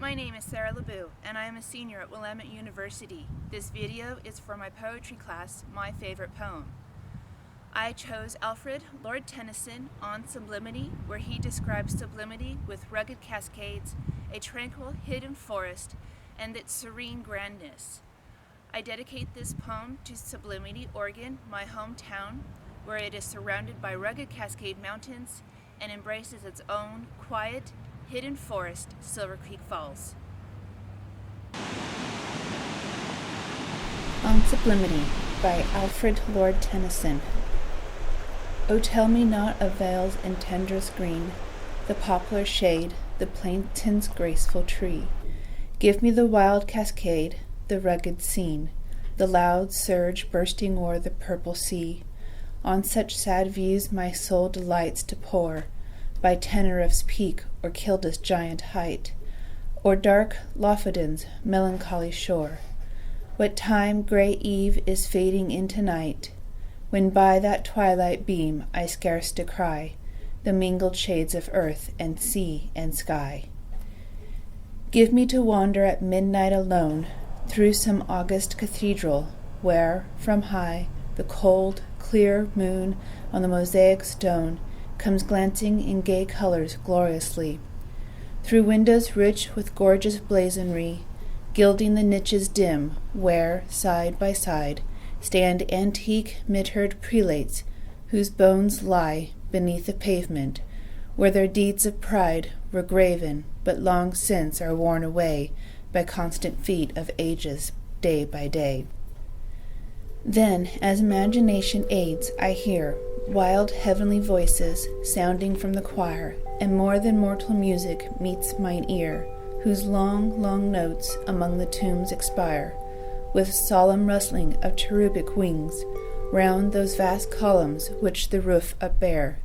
My name is Sarah LoBue, and I am a senior at Willamette University. This video is for my poetry class, My Favorite Poem. I chose Alfred Lord Tennyson on Sublimity, where he describes sublimity with rugged cascades, a tranquil hidden forest, and its serene grandness. I dedicate this poem to Sublimity, Oregon, my hometown, where it is surrounded by rugged Cascade Mountains and embraces its own quiet, hidden forest, Silver Creek Falls. On Sublimity by Alfred Lord Tennyson. O tell me not of vales and tenderest green, the poplar shade, the plantain's graceful tree. Give me the wild cascade, the rugged scene, the loud surge bursting o'er the purple sea. On such sad views my soul delights to pore, by Tenerife's peak or Kilda's giant height, or dark Lofoden's melancholy shore. What time grey eve is fading into night, when by that twilight beam I scarce descry the mingled shades of earth and sea and sky. Give me to wander at midnight alone through some august cathedral, where, from high, the cold, clear moon on the mosaic stone comes glancing in gay colors gloriously, through windows rich with gorgeous blazonry, gilding the niches dim, where, side by side, stand antique mitred prelates, whose bones lie beneath the pavement, where their deeds of pride were graven, but long since are worn away by constant feet of ages, day by day. Then, as imagination aids, I hear wild heavenly voices sounding from the choir, and more than mortal music meets mine ear, whose long, long notes among the tombs expire, with solemn rustling of cherubic wings, round those vast columns which the roof upbear,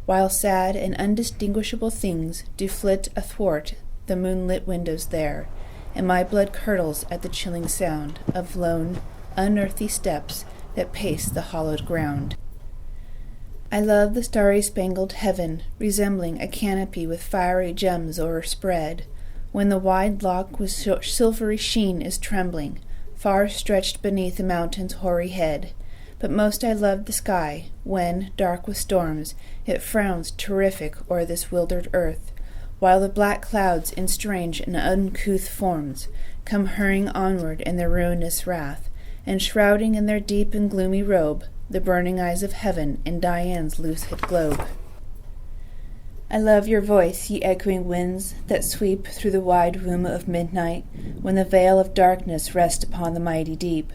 while sad and undistinguishable things do flit athwart the moonlit windows there, and my blood curdles at the chilling sound of lone, unearthly steps that pace the hollowed ground. I love the starry-spangled heaven, resembling a canopy with fiery gems o'erspread, when the wide lock with silvery sheen is trembling, far stretched beneath the mountain's hoary head. But most I love the sky, when, dark with storms, it frowns terrific o'er this wildered earth, while the black clouds in strange and uncouth forms come hurrying onward in their ruinous wrath, and shrouding in their deep and gloomy robe the burning eyes of heaven in Dian's loose-hid globe. I love your voice, ye echoing winds that sweep through the wide womb of midnight, when the veil of darkness rests upon the mighty deep,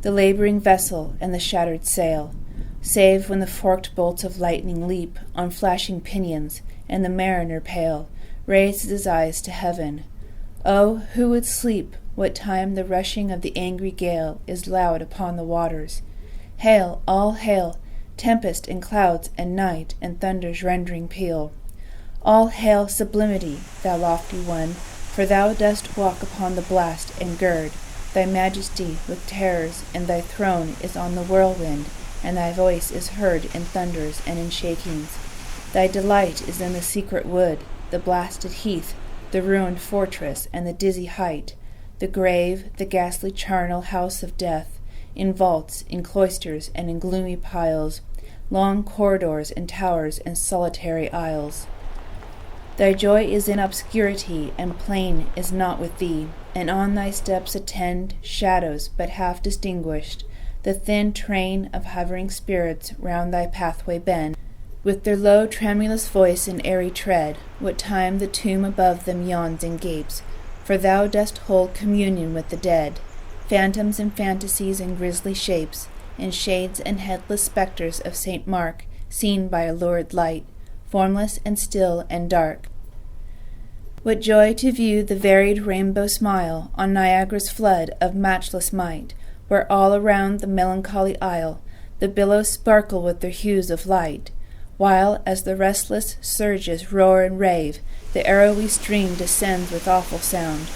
the laboring vessel and the shattered sail, save when the forked bolts of lightning leap on flashing pinions, and the mariner pale raises his eyes to heaven. Oh, who would sleep what time the rushing of the angry gale is loud upon the waters? Hail, all hail, tempest and clouds and night and thunder's rending peal. All hail sublimity, thou lofty one, for thou dost walk upon the blast and gird thy majesty with terrors, and thy throne is on the whirlwind, and thy voice is heard in thunders and in shakings. Thy delight is in the secret wood, the blasted heath, the ruined fortress, and the dizzy height, the grave, the ghastly charnel house of death, in vaults, in cloisters, and in gloomy piles, long corridors and towers and solitary aisles. Thy joy is in obscurity, and plain is not with thee, and on thy steps attend shadows but half distinguished, the thin train of hovering spirits round thy pathway bend, with their low tremulous voice and airy tread, what time the tomb above them yawns and gapes, for thou dost hold communion with the dead, phantoms and fantasies and grisly shapes, and shades and headless spectres of St. Mark, seen by a lurid light, formless and still and dark. What joy to view the varied rainbow smile on Niagara's flood of matchless might, where all around the melancholy isle the billows sparkle with their hues of light, while, as the restless surges roar and rave, the arrowy stream descends with awful sound,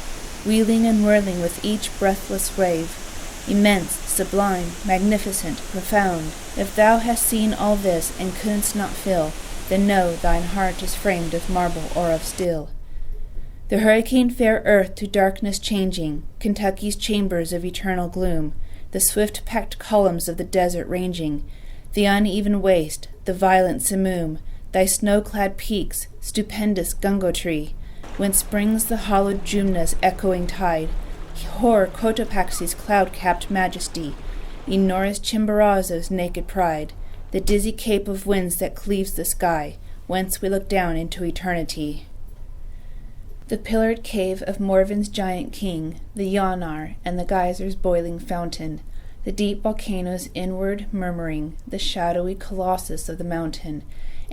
wheeling and whirling with each breathless wave, immense, sublime, magnificent, profound. If thou hast seen all this and couldst not feel, then know thine heart is framed of marble or of steel. The hurricane-fair earth to darkness changing, Kentucky's chambers of eternal gloom, the swift-packed columns of the desert ranging, the uneven waste, the violent simoom, thy snow-clad peaks, stupendous Gungotri, whence springs the hollowed Jumna's echoing tide, hoar Cotopaxi's cloud-capped majesty, enormous Chimborazo's naked pride, the dizzy cape of winds that cleaves the sky, whence we look down into eternity. The pillared cave of Morven's giant king, the Yawnar and the geyser's boiling fountain, the deep volcano's inward murmuring, the shadowy colossus of the mountain,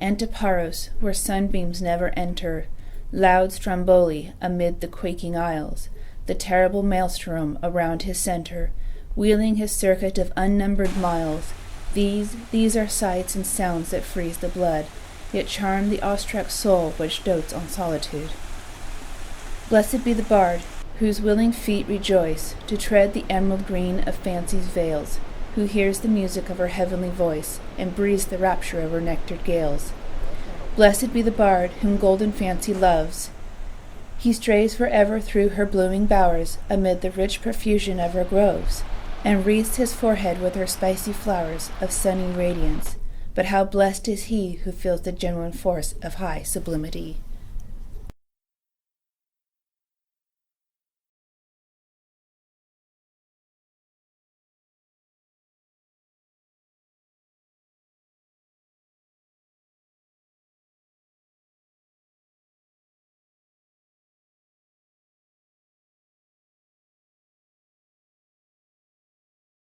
Antiparos, where sunbeams never enter, loud Stromboli amid the quaking isles, the terrible maelstrom around his center, wheeling his circuit of unnumbered miles. These are sights and sounds that freeze the blood, yet charm the awestruck soul which dotes on solitude. Blessed be the bard, whose willing feet rejoice to tread the emerald green of fancy's vales, who hears the music of her heavenly voice, and breathes the rapture of her nectared gales. Blessed be the bard, whom golden fancy loves. He strays forever through her blooming bowers, amid the rich profusion of her groves, and wreathes his forehead with her spicy flowers of sunny radiance. But how blessed is he who feels the genuine force of high sublimity.